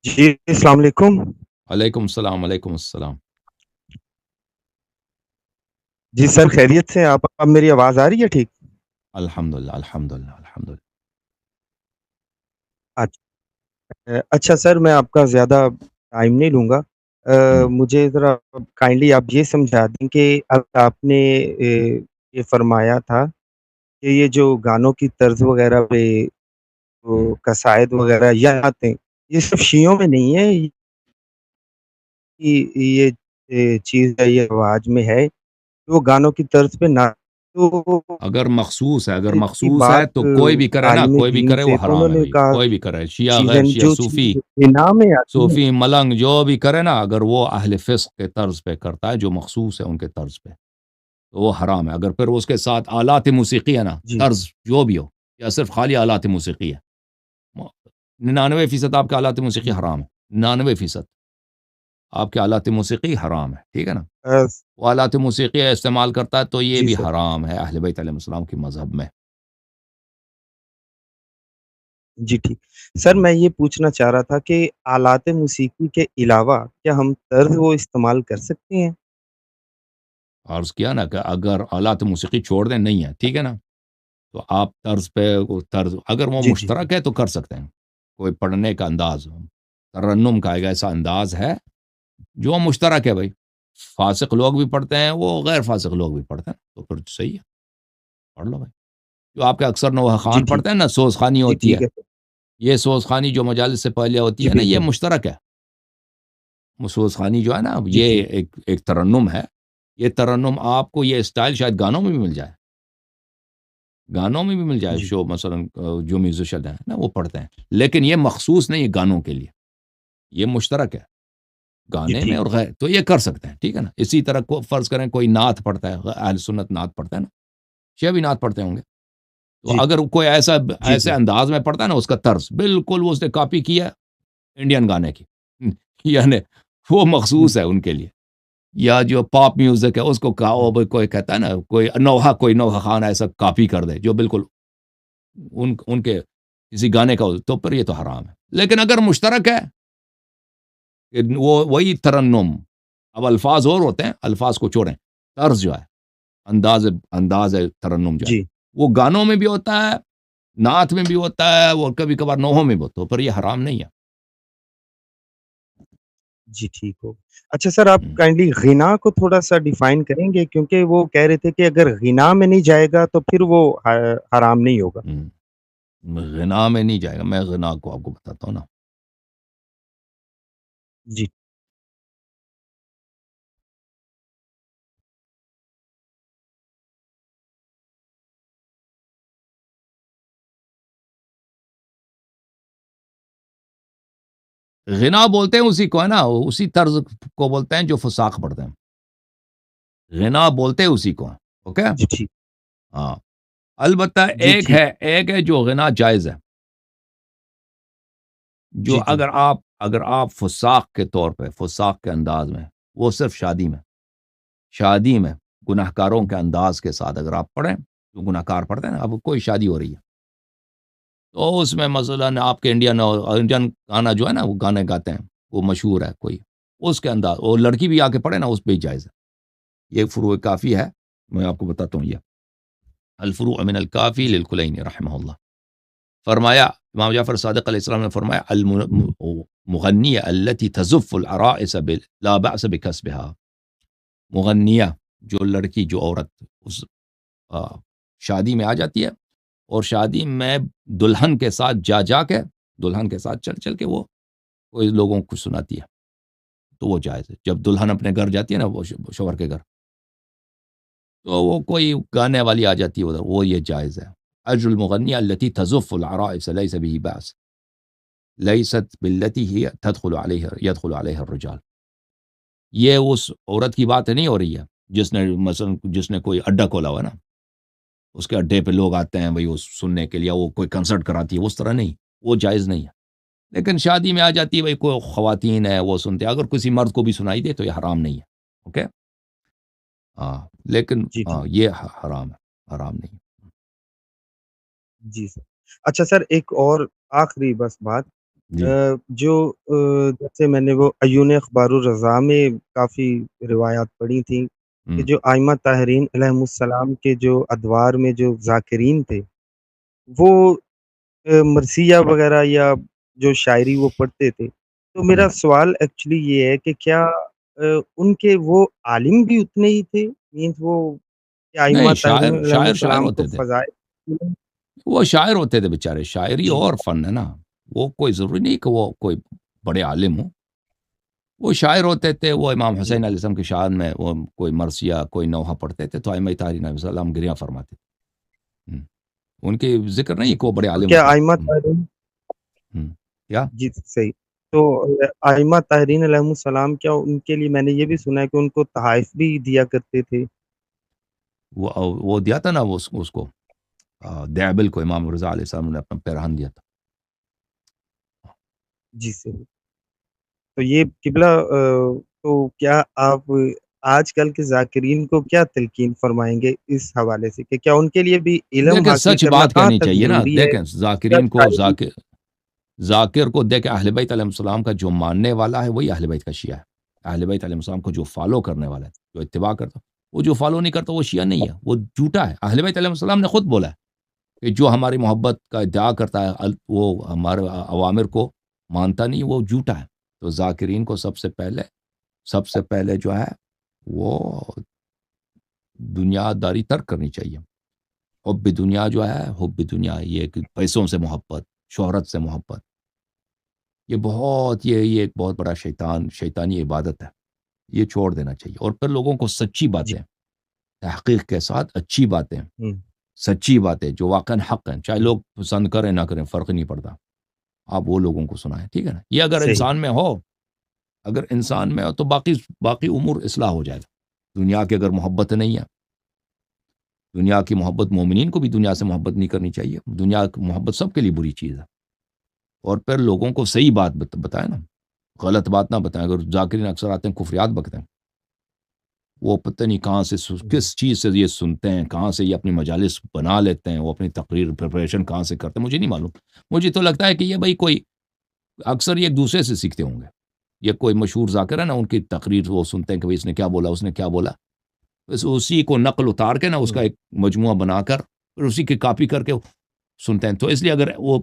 جی السلام علیکم۔ وعلیکم السلام۔ جی سر خیریت سے آپ اب میری آواز آ رہی ہے ٹھیک؟ الحمدللہ الحمدللہ الحمدللہ۔ اچھا سر میں آپ کا زیادہ ٹائم نہیں لوں گا۔ ہوں، مجھے ذرا کائنڈلی آپ یہ سمجھا دیں کہ آپ نے یہ فرمایا تھا کہ یہ جو گانوں کی طرز وغیرہ پہ ہوں۔ قصائد وغیرہ یا آتے ہیں یہ سب شیعوں میں نہیں ہے، یہ چیز ہے یہ رواج میں ہے کہ وہ گانوں کی طرز پہ نہ تو اگر کی مخصوص ہے بات تو کوئی بھی کرے نا، عالم کوئی بھی دین کرے سے وہ تو انہوں حرام ہے نے بھائی، کہا کوئی بھی کرے، شیعہ غیر چیزیں شیعہ جو صوفی، چیز بنا میں آتی ہے۔ صوفی ملنگ جو بھی کرے نا، اگر وہ اہل فسق کے طرز پہ کرتا ہے جو مخصوص ہے ان کے طرز پہ تو وہ حرام ہے۔ اگر پھر اس کے ساتھ آلات موسیقی ہے نا، جی طرز جو بھی ہو یا صرف خالی آلات موسیقی ہے، 99% آپ کے آلات موسیقی جی حرام ہے، 99% آپ کے آلات موسیقی حرام ہے، ٹھیک ہے نا؟ آ، وہ آلات موسیقی استعمال کرتا ہے تو یہ جی بھی سر حرام ہے اہل بیت علیہ السلام کی مذہب میں۔ جی ٹھیک سر میں یہ پوچھنا چاہ رہا تھا کہ آلات موسیقی کے علاوہ کیا ہم طرز وہ استعمال کر سکتے ہیں؟ عرض کیا نا کہ اگر آلات موسیقی چھوڑ دیں نہیں ہے، ٹھیک ہے نا، تو آپ طرز پہ وہ طرز اگر وہ جی جی مشترک ہے تو کر سکتے ہیں۔ کوئی پڑھنے کا انداز، ترنم کا ایک ایسا انداز ہے جو مشترک ہے بھائی، فاسق لوگ بھی پڑھتے ہیں، وہ غیر فاسق لوگ بھی پڑھتے ہیں، تو پھر صحیح ہے، پڑھ لو بھائی۔ جو آپ کے اکثر نوحہ جی خان ٹھیک پڑھتے ہیں نا، سوز خوانی جی ہوتی ٹھیک ہے، ہے سر یہ سوز خوانی جو مجالس سے پہلے ہوتی جی ہے نا، یہ بالکل مشترک ہے۔ سوز خوانی جو ہے نا، جی یہ ٹھیک ایک ترنم ہے، یہ ترنم آپ کو یہ اسٹائل شاید گانوں میں بھی مل جائے، گانوں میں بھی مل جائے، جی شو مثلا جو میوزیشین ہیں نا وہ پڑھتے ہیں، لیکن یہ مخصوص نہیں ہے گانوں کے لیے، یہ مشترک ہے جی گانے میں ٹھیک اور غیر، تو یہ کر سکتے ہیں، ٹھیک ہے نا۔ اسی طرح کو فرض کریں کوئی نعت پڑھتا ہے، اہل سنت نعت پڑھتا ہے نا، شیعہ بھی نعت پڑھتے ہوں گے، تو جی اگر کوئی ایسا جی ایسے جی انداز میں پڑھتا ہے نا، اس کا طرز بالکل وہ اس نے کاپی کیا انڈین گانے کی، یعنی وہ مخصوص ہے ان کے لیے، یا جو پاپ میوزک ہے اس کو کوئی کہتا ہے نا، کوئی نوحہ خان ایسا کاپی کر دے جو بالکل ان کے کسی گانے کا ہو، تو پھر یہ تو حرام ہے۔ لیکن اگر مشترک ہے کہ وہ وہی ترنم، اب الفاظ اور ہوتے ہیں، الفاظ کو چھوڑیں، طرز جو ہے، انداز ہے ترنم جو ہے، جی وہ گانوں میں بھی ہوتا ہے، نعت میں بھی ہوتا ہے، وہ کبھی کبھار نوحوں میں بھی ہوتا ہے، پر یہ حرام نہیں ہے۔ جی ٹھیک ہو اچھا سر آپ ہم، کائنڈلی غنا کو تھوڑا سا ڈیفائن کریں گے کیونکہ وہ کہہ رہے تھے کہ اگر غنا میں نہیں جائے گا تو پھر وہ حرام نہیں ہوگا۔ ہم، غنا میں نہیں جائے گا، میں غنا کو آپ کو بتاتا ہوں نا۔ جی غنا بولتے ہیں اسی کو ہے نا، اسی طرز کو بولتے ہیں جو فساق پڑھتے ہیں، غنا بولتے ہیں اسی کو، اوکے؟ جی ٹھیک ہاں، البتہ جی ٹھیک ایک ہے جو غنا جائز ہے، جو جی جی اگر آپ فساق کے طور پہ، فساق کے انداز میں، وہ صرف شادی میں گناہ کاروں کے انداز کے ساتھ اگر آپ پڑھیں، جو گناہ کار پڑھتے ہیں نا، اب کوئی شادی ہو رہی ہے تو اس میں مثلاً آپ کے انڈین گانا جو ہے نا، وہ گانے گاتے ہیں، وہ مشہور ہے کوئی، اس کے انداز، وہ لڑکی بھی آ کے پڑھے نا، اس پہ ہی جائز ہے۔ یہ فروع کافی ہے، میں آپ کو بتاتا ہوں، یہ الفروع من الکافی جی للکلینی رحمہ اللہ، فرمایا امام جعفر صادق علیہ السلام نے فرمایا المغنیہ التي تزف العرائس لا بأس بکسبها، مغنیہ جو لڑکی، جو عورت اس آ، شادی میں آ جاتی ہے اور شادی میں دلہن کے ساتھ جا کے، دلہن کے ساتھ چل کے وہ کوئی لوگوں کو سناتی ہے، تو وہ جائز ہے۔ جب دلہن اپنے گھر جاتی ہے نا، وہ شوہر کے گھر، تو وہ کوئی گانے والی آ جاتی ہے ادھر، وہ یہ جائز ہے۔ اجر المغنیہ التي تزف العرائس ليس به بأس ليست بالتي هي يدخل عليها الرجال، یہ اس عورت کی بات نہیں ہو رہی ہے جس نے مثلا جس نے کوئی اڈا کھولا ہوا ہے نا، اس کے اڈے پہ لوگ آتے ہیں بھائی وہ سننے کے لیے، وہ کوئی کنسرٹ کراتی ہے، اس طرح نہیں، وہ جائز نہیں ہے۔ لیکن شادی میں آ جاتی ہے بھائی، کوئی خواتین ہے وہ سنتے ہیں، اگر کسی مرد کو بھی سنائی دے تو یہ حرام نہیں ہے، اوکے؟ ہاں، لیکن جی ٹھیک یہ حرام ہے، حرام نہیں ہے۔ جی سر اچھا سر ایک اور آخری بس بات جی جو جیسے میں نے وہ عیون اخبار الرضا میں کافی روایات پڑھی تھیں کہ ہم، جو ائمہ طاہرین علیہم السلام کے جو ادوار میں جو ذاکرین تھے وہ مرثیہ وغیرہ یا جو شاعری وہ پڑھتے تھے تو ہم۔ میرا سوال ایکچولی یہ ہے کہ کیا ان کے وہ عالم بھی اتنے ہی تھے مینس وہ کہ ائمہ نہیں، طاہرین شاعر علیہم شاعر شاعر السلام کو ہوتے تھے، فضائل وہ شاعر ہوتے تھے بیچارے، شاعری جی اور فن ہے نا، وہ کوئی ضروری نہیں کہ وہ کوئی بڑے عالم ہوں، وہ شاعر ہوتے تھے، وہ امام جی حسین علیہ السلام کی شان میں وہ کوئی مرثیہ کوئی نوحہ پڑھتے تھے تو ائمہ طاہرین علیہ السلام گریاں فرماتے تھے۔ ان کے ذکر نہیں ہے کہ وہ بڑے تو عالم کیا تھے۔ ائمہ طاہرین کیا؟ جی صحیح تو ائمہ طاہرین علیہم السلام کیا ان کے لیے میں نے یہ بھی سنا ہے کہ ان کو تحائف بھی دیا کرتے تھے وہ دیا تھا نا وہ اس کو دیابل کو امام رضا علیہ السلام نے اپنا پیرہن دیا تھا۔ جی صحیح تو یہ قبلہ تو کیا آپ آج کل کے ذاکرین کو کیا تلقین فرمائیں گے اس حوالے سے کہ کیا ان کے لیے بھی علم دیکھیں حاصل سچ کرنا بات کہاں کہنی تک چاہیے نا، ضروری ہے دیکھیں یا ذاکرین کو شاعری ذاکر کو دیکھیں اہل بیت علیہ السلام کا جو ماننے والا ہے وہی اہل بیت کا شیعہ ہے، اہل بیت علیہ السلام کو جو فالو کرنے والا ہے جو اتباع کرتا وہ جو فالو نہیں کرتا وہ شیعہ نہیں ہے، وہ جھوٹا ہے۔ اہل بیت علیہ السلام نے خود بولا ہے کہ جو ہماری محبت کا ادعا کرتا ہے وہ ہمارے عوامر کو مانتا نہیں، وہ جھوٹا ہے۔ تو ذاکرین کو سب سے پہلے جو ہے وہ دنیا داری ترک کرنی چاہیے۔ حب دنیا جو ہے، حب دنیا یہ کہ پیسوں سے محبت، شہرت سے محبت، یہ ایک بہت بڑا شیطانی عبادت ہے، یہ چھوڑ دینا چاہیے، اور پھر لوگوں کو سچی جی باتیں، تحقیق کے ساتھ اچھی باتیں، ہوں، سچی باتیں جو واقعا حق ہیں، چاہے ہوں، لوگ پسند کریں نہ کریں فرق نہیں پڑتا، آپ وہ لوگوں کو سنائیں، ٹھیک ہے نا؟ یہ صحیح اگر انسان میں ہو تو باقی امور اصلاح ہو جائے گا۔ دنیا کی اگر محبت نہیں ہے، دنیا کی محبت، مومنین کو بھی دنیا سے محبت نہیں کرنی چاہیے، دنیا کی محبت سب کے لیے بری چیز ہے، اور پھر لوگوں کو صحیح بات بتائیں نا، غلط بات نہ بتائیں۔ اگر ذاکرین اکثر آتے ہیں کفریات بکتے ہیں، وہ پتہ نہیں کہاں سے ہوں، کس چیز سے یہ سنتے ہیں، کہاں سے یہ اپنی مجالس بنا لیتے ہیں، وہ اپنی تقریر پریپریشن کہاں سے کرتے ہیں مجھے نہیں معلوم۔ مجھے تو لگتا ہے کہ یہ بھائی کوئی اکثر یہ ایک دوسرے سے سیکھتے ہوں گے، یہ کوئی مشہور ذاکر ہے نا، ان کی تقریر وہ سنتے ہیں کہ بھائی اس نے کیا بولا، اس نے کیا بولا، بس اسی کو نقل اتار کے نا اس ہوں، کا ایک مجموعہ بنا کر پھر اسی کی کاپی کر کے سنتے ہیں۔ تو اس لیے اگر وہ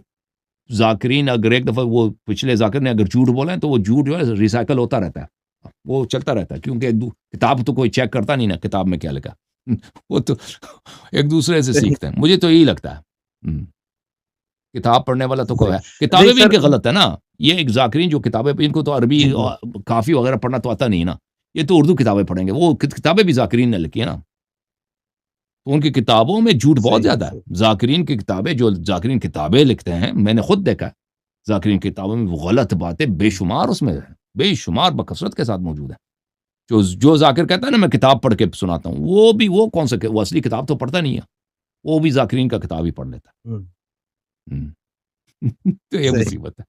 ذاکرین اگر ایک دفعہ وہ پچھلے ذاکر نے اگر جھوٹ بولا ہے تو وہ جھوٹ جو ہے ریسائیکل ہوتا رہتا ہے، وہ چلتا رہتا ہے، کیونکہ کتاب تو کوئی چیک کرتا نہیں نا کتاب میں کیا لکھا وہ تو ایک دوسرے سے صحیح سیکھتے ہیں، مجھے تو یہی لگتا ہے۔ کتاب پڑھنے والا تو کوئی ہے، صحیح نہیں کتابیں بھی ان سر کے غلط ہے نا، یہ ایک ذاکرین جو کتابیں ان کو تو عربی جی جی کافی وغیرہ پڑھنا تو آتا نہیں نا، یہ تو اردو کتابیں پڑھیں گے، وہ کتابیں بھی ذاکرین نے لکھی ہیں نا، تو ان کی کتابوں میں جھوٹ بہت صحیح زیادہ صحیح ہے۔ ذاکرین کی کتابیں جو ذاکرین کتابیں لکھتے ہیں میں نے خود دیکھا ہے، ذاکرین کی کتابوں میں وہ غلط باتیں بے ہوں، شمار اس میں ہیں، بے شمار بکثرت کے ساتھ موجود ہیں۔ جو ذاکر کہتا ہے نا میں کتاب پڑھ کے سناتا ہوں، وہ کون سا وہ اصلی کتاب تو پڑھتا نہیں ہے، وہ بھی ذاکرین کا کتاب ہی پڑھ لیتا ہوں، ہے۔ تو یہ صحیح مصیبت ہے۔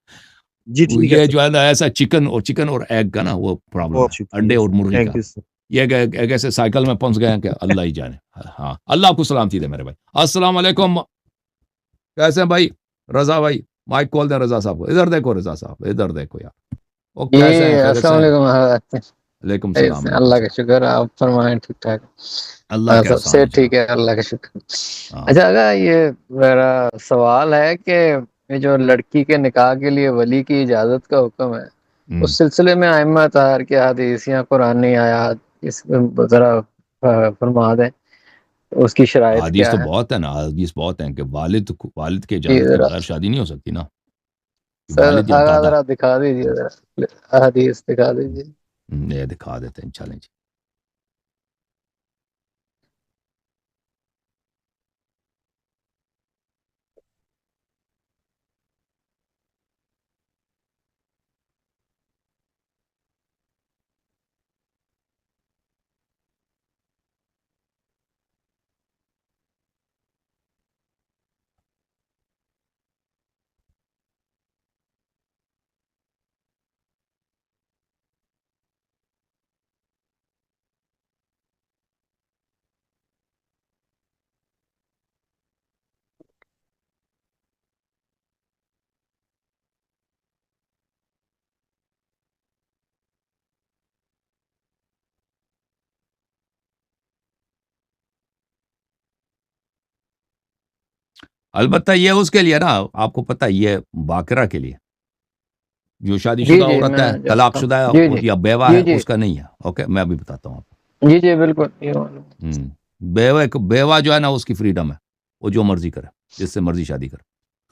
جی ٹھیک ہے یہ سر جو ہے نا ایسا چکن اور ایگ کا نا وہ پرابلم بہت ہے، شکریہ انڈے اور سر مرغی تھینک کا، یو سر یہ ایک ایسے سائیکل میں پہنچ گئے ہیں کہ اللہ ہی جانے۔ ہاں اللہ آپ کو سلامتی دے میرے بھائی، السلام علیکم، کیسے ہیں بھائی؟ رضا بھائی مائک کھول دیں رضا صاحب کو، ادھر دیکھو رضا صاحب ادھر دیکھو یار، وہ جی کیسے ہیں، خیریت سے السلام ہیں؟ علیکم حضرت۔ علیکم السلام، علیکم اللہ کا السلام، شکر، آپ فرمائیں ٹھیک ٹھاک؟ اللہ کے سب احسان سے ہے ٹھیک جناب۔ ہے، اللہ کا شکر۔ ہاں اچھا اگر یہ میرا سوال ہے کہ یہ جو لڑکی کے نکاح کے لیے ولی کی اجازت کا حکم ہے، ہم۔ اس سلسلے میں ائمہ طاہر کی حدیث یا قرآنی آیات اس میں ذرا فرما دیں، اس کی شرائط حدیث کیا تو ہے؟ بہت ہے نا، حدیث بہت ہیں کہ والد کے جی اجازت کے ذرا بغیر شادی نہیں ہو سکتی نا، کہ سر والد یا آگا دادا۔ ذرا دکھا دیجیے، ذرا حدیث دکھا دیجیے۔ یہ دکھا دیتے ہیں، چلیں جی۔ البتہ یہ اس کے لیے نا، آپ کو پتہ یہ باقرہ کے لیے، جو شادی جی شدہ جی عورت میں ہے، طلاق جانتا شدہ ہوں، جی ہے جی یا بیوہ جی ہے، جی اس کا نہیں ہے. اوکے، میں ابھی بتاتا ہوں آپ جی جی بالکل یہ معلوم. کو. بیوہ جو ہے نا، اس کی فریڈم ہے، وہ جو مرضی کرے، جس سے مرضی شادی کرے،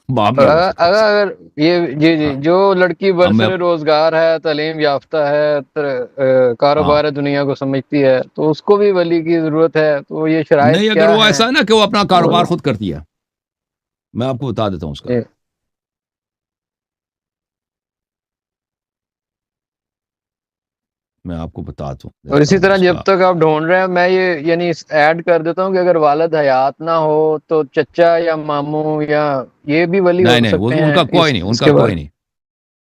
باپ نہیں روک سکتا اس اگر یہ جی کو. جی ہاں، جو لڑکی اب میں برسر روزگار ہے، تعلیم یافتہ ہے، ہاں کاروبار دنیا کو سمجھتی ہے، تو اس کو بھی ولی کی ضرورت ہے. تو یہ شرائط نہیں، اگر کیا وہ ہیں؟ ایسا ہے نا کہ وہ اپنا وہ کاروبار خود کرتی ہے، میں آپ کو بتا دیتا ہوں اس کا. جی. میں آپ کو بتا اور دیتا اسی ہوں طرح اس جب کا. تک آپ ڈھونڈ رہے ہیں، میں یہ یعنی ایڈ کر دیتا ہوں کہ اگر والد حیات نہ ہو تو چچا یا ماموں یا یہ بھی ولی نہیں ہو نہیں، سکتے ان ہیں کا کوئی نہیں، ان اس کا کے بعد. کوئی نہیں.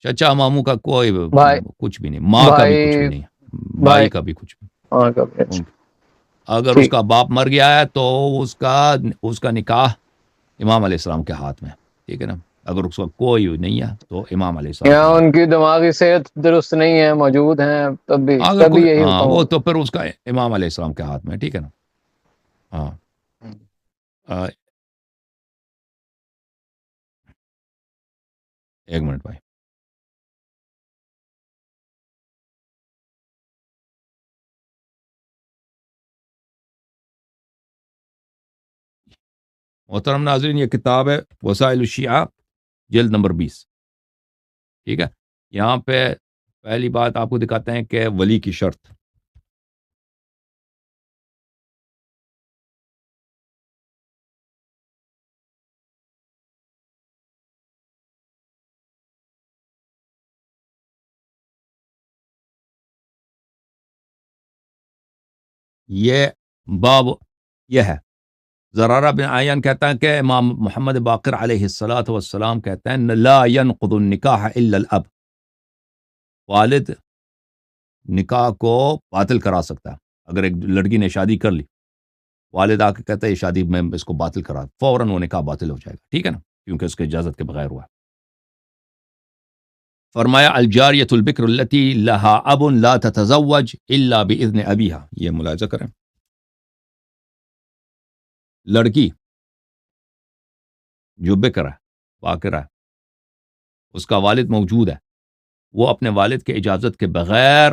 چچا ماموں کا کوئی بھائی کچھ بھی نہیں، ماں کا بھی کچھ بھی بھائی نہیں، بھائی بھائی کا بھی کچھ بھی ہاں کبھی. نہیں. اچھا اگر اس ٹھیک. کا باپ مر گیا ہے تو اس کا نکاح امام علیہ السلام کے ہاتھ میں ہے. ٹھیک ہے نا. اگر اس کا کوئی نہیں ہے تو امام علیہ السلام یا کے ہاتھ ان میں. کی دماغی صحت درست نہیں ہے، موجود ہیں، اگر تب بھی کوئی، یہی ہاں، حکم وہ ہوگا. تو پھر اس کا امام علیہ السلام کے ہاتھ میں ہے. ٹھیک ہے نا. ہاں. آ، ایک منٹ بھائی. محترم ناظرین، یہ کتاب ہے وسائل الشیعہ، جلد نمبر 20. ٹھیک ہے. یہاں پہ پہلی بات آپ کو دکھاتے ہیں کہ ولی کی شرط. یہ باب یہ ہے. زرارہ بن عیان کہتا ہے کہ امام محمد باقر علیہ الصلاۃ والسلام کہتے ہیں لا ينقض النکاح الا الاب. والد نکاح کو باطل کرا سکتا ہے. اگر ایک لڑکی نے شادی کر لی، والد آ کے کہتا ہے یہ شادی میں اس کو باطل کرا، فوراً وہ نکاح باطل ہو جائے گا. ٹھیک ہے نا، کیونکہ اس کے اجازت کے بغیر ہوا. فرمایا الجاریۃ البکر التی لہا اب لا تتزوج الا باذن ابیہا. یہ ملاحظہ کریں، لڑکی جو بکر ہے، باکرہ ہے، اس کا والد موجود ہے، وہ اپنے والد کے اجازت کے بغیر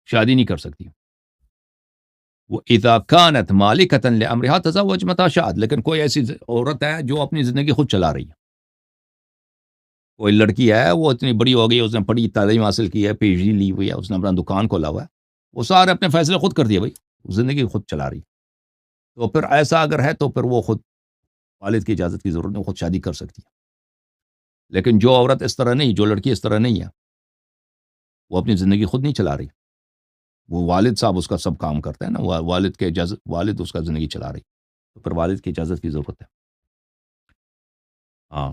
شادی نہیں کر سکتی. وہ اذا كانت مالکۃ لامرها تزوج متى شاءت. لیکن کوئی ایسی عورت ہے جو اپنی زندگی خود چلا رہی ہے. کوئی لڑکی ہے، وہ اتنی بڑی ہو گئی، اس نے بڑی تعلیم حاصل کی ہے، پی ایچ ڈی لی ہوئی ہے، اس نے اپنا دکان کھولا ہوا ہے، وہ سارے اپنے فیصلے خود کر دیے بھائی، زندگی خود چلا رہی ہے. تو پھر ایسا اگر ہے تو پھر وہ خود والد کی اجازت کی ضرورت نہیں، خود شادی کر سکتی ہے. لیکن جو عورت اس طرح نہیں، جو لڑکی اس طرح نہیں ہے، وہ اپنی زندگی خود نہیں چلا رہی، وہ والد صاحب اس کا سب کام کرتے ہیں نا، والد کے اجازت، والد اس کا زندگی چلا رہی، تو پھر والد کی اجازت کی ضرورت ہے. ہاں.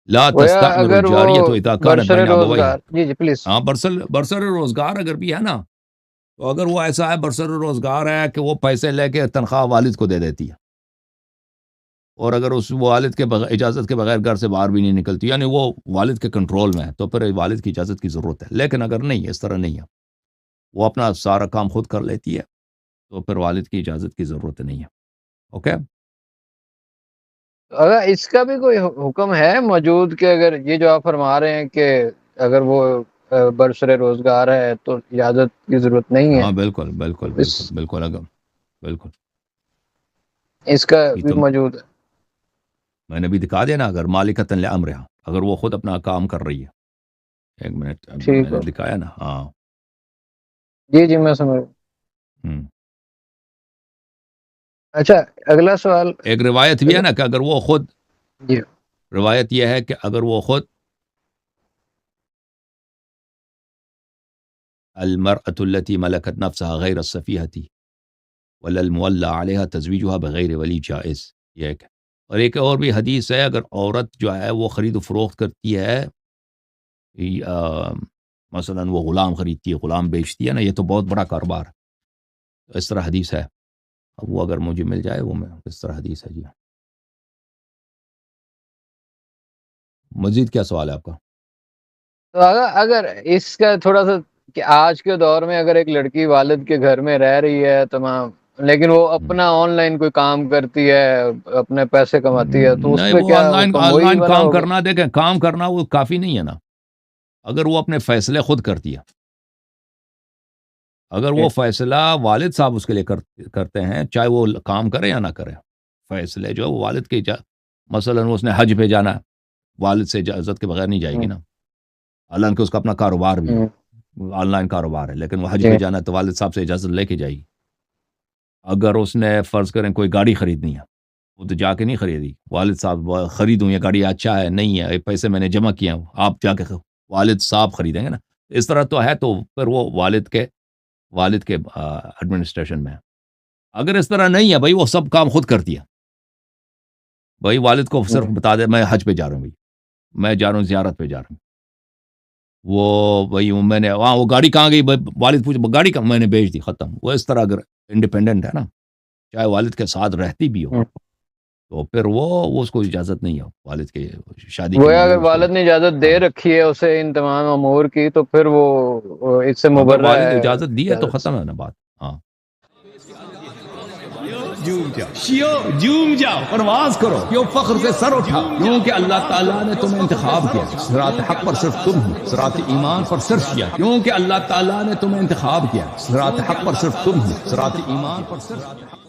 لا گویا تستعمر اگر وہ الجاریۃ اذا كانت برسر بین ابویہا. روزگار، جی جی پلیز. ہاں، برسر روزگار اگر بھی ہے نا، تو اگر وہ ایسا ہے برسر روزگار ہے کہ وہ پیسے لے کے تنخواہ والد کو دے دیتی ہے، اور اگر اس والد کے اجازت کے بغیر گھر سے باہر بھی نہیں نکلتی، یعنی وہ والد کے کنٹرول میں ہے، تو پھر والد کی اجازت کی ضرورت ہے. لیکن اگر نہیں، اس طرح نہیں ہے، وہ اپنا سارا کام خود کر لیتی ہے، تو پھر والد کی اجازت کی ضرورت نہیں ہے. اوکے. اگر اس کا بھی کوئی حکم ہے موجود کہ اگر یہ جو آپ فرما رہے ہیں کہ اگر وہ برسر روزگار ہے تو اجازت کی ضرورت نہیں ہے، ہاں بالکل بالکل اس بالکل بالکل اگر بالکل اس کا یہ بھی تو موجود ہے. میں نے بھی دکھا دیا نا، اگر مالکۃ لامرها، اگر وہ خود اپنا کام کر رہی ہے. ایک منٹ، اب میں ٹھیک نے ہے دکھایا نا. ہاں. جی جی میں سمجھ. ہم. اچھا اگلا سوال. ایک روایت بھی ہے نا کہ اگر وہ خود، جی روایت یہ ہے کہ اگر وہ خود المرأة التي ملكت نفسها غير السفيهة ولا المولى عليها تزويجها بغیر ولی جائز. یہ ایک ہے. اور ایک اور بھی حدیث ہے، اگر عورت جو ہے وہ خرید و فروخت کرتی ہے، مثلا وہ غلام خریدتی ہے، غلام بیچتی ہے نا، یہ تو بہت بڑا کاروبار ہے. اس طرح حدیث ہے. اب وہ اگر مجھے مل جائے، وہ میں اس طرح حدیث ہے. جی مزید کیا سوال ہے آپ کا؟ تو اگر اس کا تھوڑا سا کہ آج کے دور میں اگر ایک لڑکی والد کے گھر میں رہ رہی ہے تمام، لیکن وہ اپنا آن لائن کوئی کام کرتی ہے، اپنے پیسے کماتی ہے، تو اس نہیں، پہ وہ کیا آن حکم لائن وہی بنا کام ہوگا؟ کرنا، دیکھیں کام کرنا وہ کافی نہیں ہے نا، اگر وہ اپنے فیصلے خود کرتی ہے، اگر وہ فیصلہ والد صاحب اس کے لیے کرتے ہیں، چاہے وہ کام کرے یا نہ کرے، فیصلے جو وہ والد کے مثلا اس نے حج پہ جانا ہے، والد سے اجازت کے بغیر نہیں جائے گی نا، حالانکہ اس کا اپنا کاروبار بھی ہے، آن لائن کاروبار ہے، لیکن وہ حج پہ جانا ہے تو والد صاحب سے اجازت لے کے جائے گی۔ اگر اس نے فرض کریں کوئی گاڑی خریدنی ہے، وہ تو جا کے نہیں خریدی، والد صاحب خریدوں یہ گاڑی اچھا ہے نہیں ہے، پیسے میں نے جمع کیا ہوں، آپ جا کے والد صاحب خریدیں گے نا، اس طرح تو ہے، تو پھر وہ والد کے ایڈمنسٹریشن میں ہے۔ اگر اس طرح نہیں ہے بھائی، وہ سب کام خود کرتی ہے، بھائی والد کو صرف بتا دے میں حج پہ جا رہا ہوں، بھائی میں جا رہا ہوں زیارت پہ جا رہا ہوں، وہ بھائی میں نے وہاں وہ گاڑی کہاں گئی، والد پوچھ گاڑی کہاں، میں نے بیچ دی، ختم۔ وہ اس طرح اگر انڈیپینڈنٹ ہے نا، چاہے والد کے ساتھ رہتی بھی ہو، تو پھر وہ اس کو اجازت نہیں ہے والد کے شادی کے وہ لیے اگر اس کو، والد نے اجازت دے رکھی ہے اسے ان تمام امور کی، تو پھر وہ اس سے اگر مبرہ والد ہے اجازت دی ہے تو اجازت سے۔ ختم ہے نا بات۔ ہاں، جھوم جاؤ، پرواز کرو، کیوں فخر سے سر اٹھا، کیونکہ اللہ تعالیٰ نے تمہیں انتخاب کیا، صراط حق پر صرف تم ہو، صراط ایمان پر صرف کیا، کیونکہ اللہ تعالیٰ نے تمہیں انتخاب کیا، صراط حق پر صرف تم ہو، صراط ایمان پر صرف